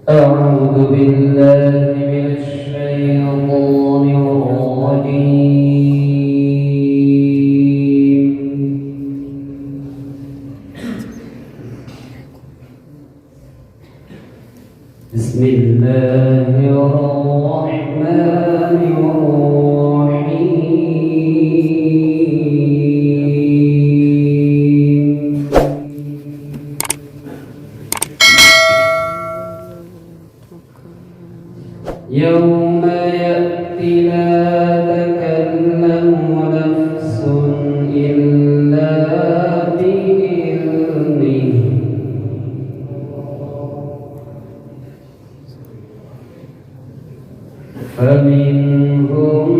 أعوذ بالله من الشيطان الرجيم. بسم الله الرحمن الرحيم. يوم يأتي لا تكلم نفس إلا بإذنه فمنهم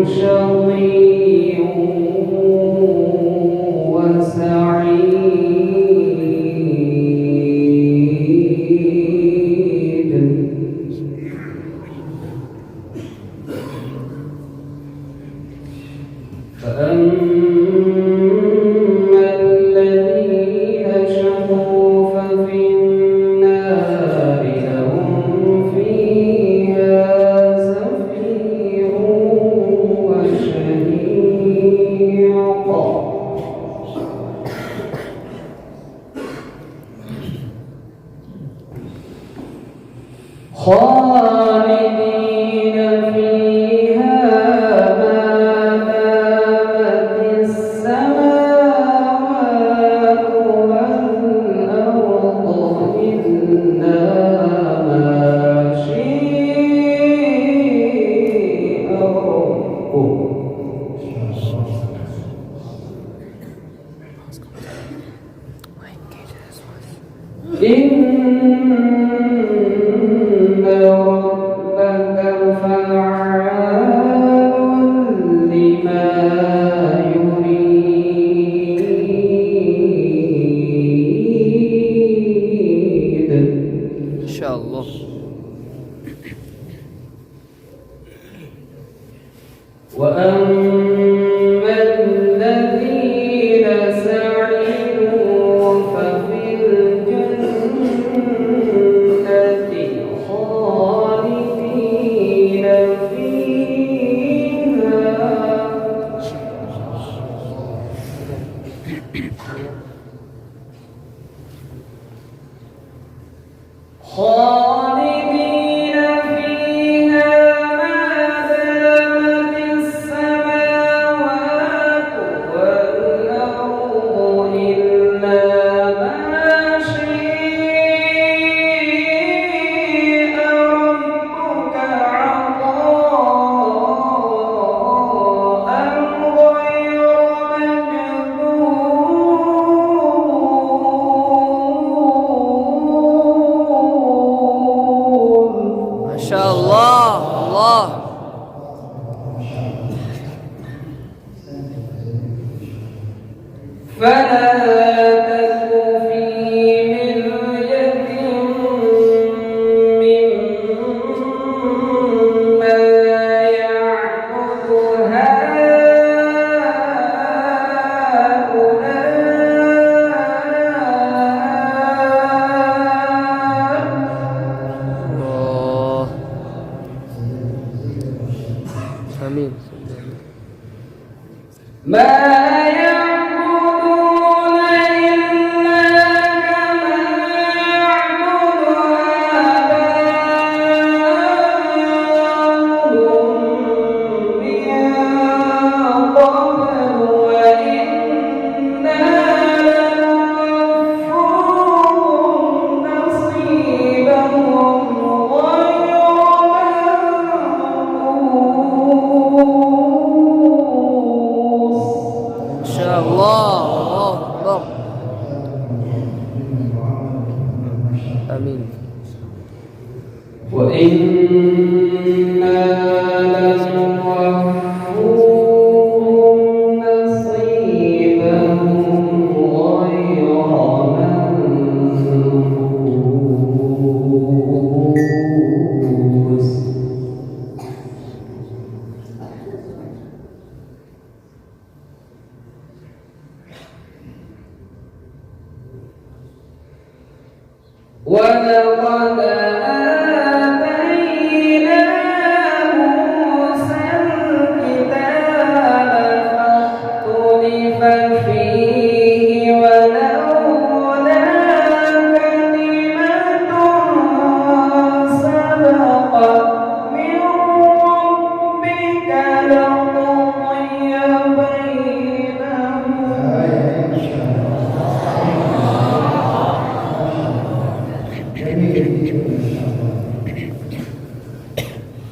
شقي وسعيد. فأما الذين شقوا ففي النار لهم فيها زفير وشهيق. خالدين فيها ما دامت السماوات والأرض إلا ما شاء ربك. إن ربك فعال لما يريد. إن شاء الله. وأما الذين سعدوا ففي الجنة خالدين فيها خالدين فيها ما دامت السماوات والأرض إلا ما شاء ربك عطاء غير مجذوذ. ما شاء الله. الله. فلا تك في مرية مما يعبد هؤلاء. الله. آمين. ما يعبدون إلا كما يعبد آباؤهم من قبل وإنا لنوفوهم نصيبهم غير منقوص. إن شاء الله. الله أكبر. آمين. وإنا لنوفوهم نصيبهم غير منقوص. ولقد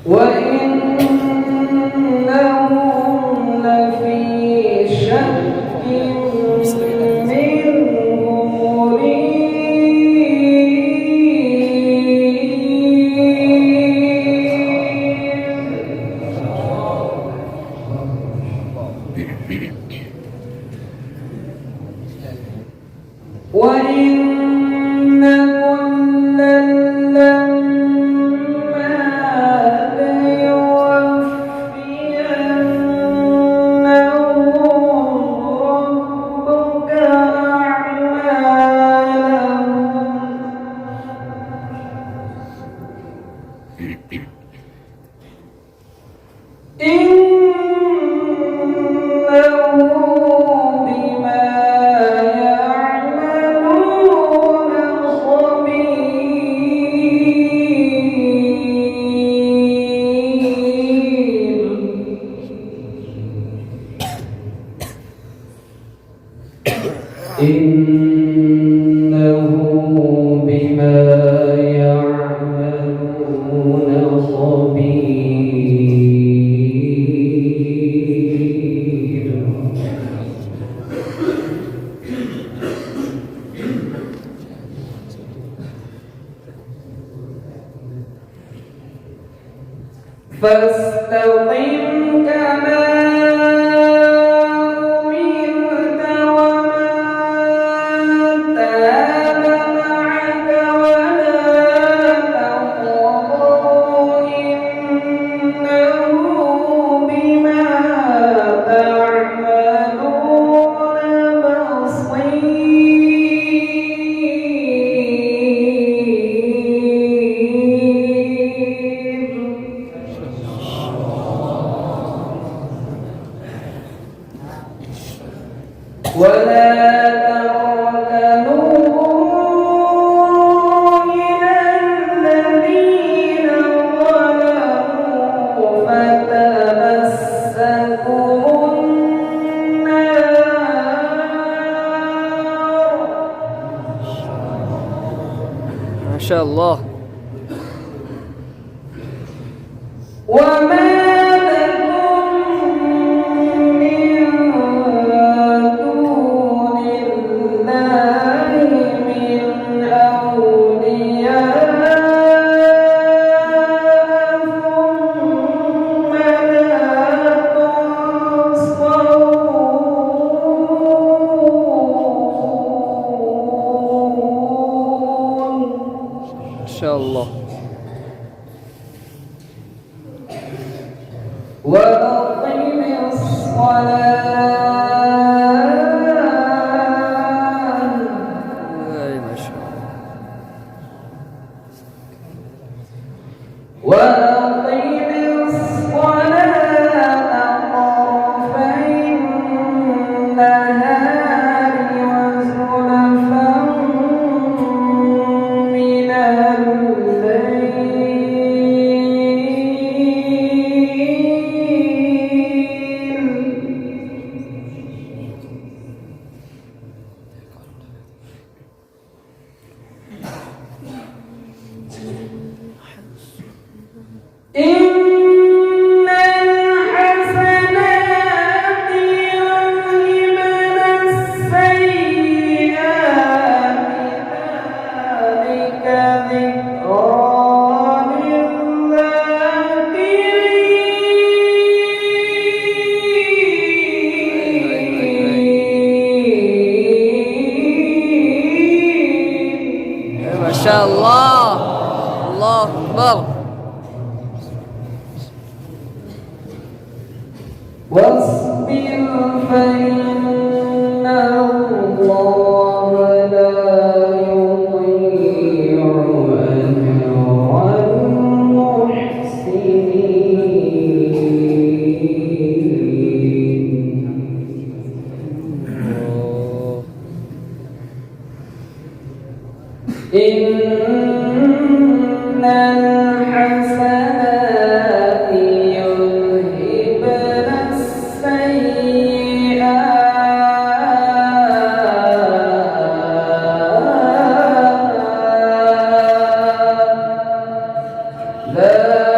وإنهم لفي شك منه مريب وإن كلا لما ليوفينهم ربك أعمالهم إنه بما يعملون خبير إنه بما يعملون خبير فاستقم كما أمرت ومن تاب معك ولا تطغوا إنه بما تعملون بصير ولا تركنوا إلى الذين ظلموا فتمسكم النار ما شاء الله. وما لكم من دون الله من أولياء ثم لا تنصرون ما شاء الله. وأقم الصلاة ما شاء الله. وأقم الصلاة طرفي النهار وزلفا من إن الحسنات يذهبن السيئات ذلك ذكرى للذاكرين ما شاء الله. الله أكبر. واصبر فإن الله لا يضيع أجر المحسنين إن الحسنات يذهبن السيئات ذلك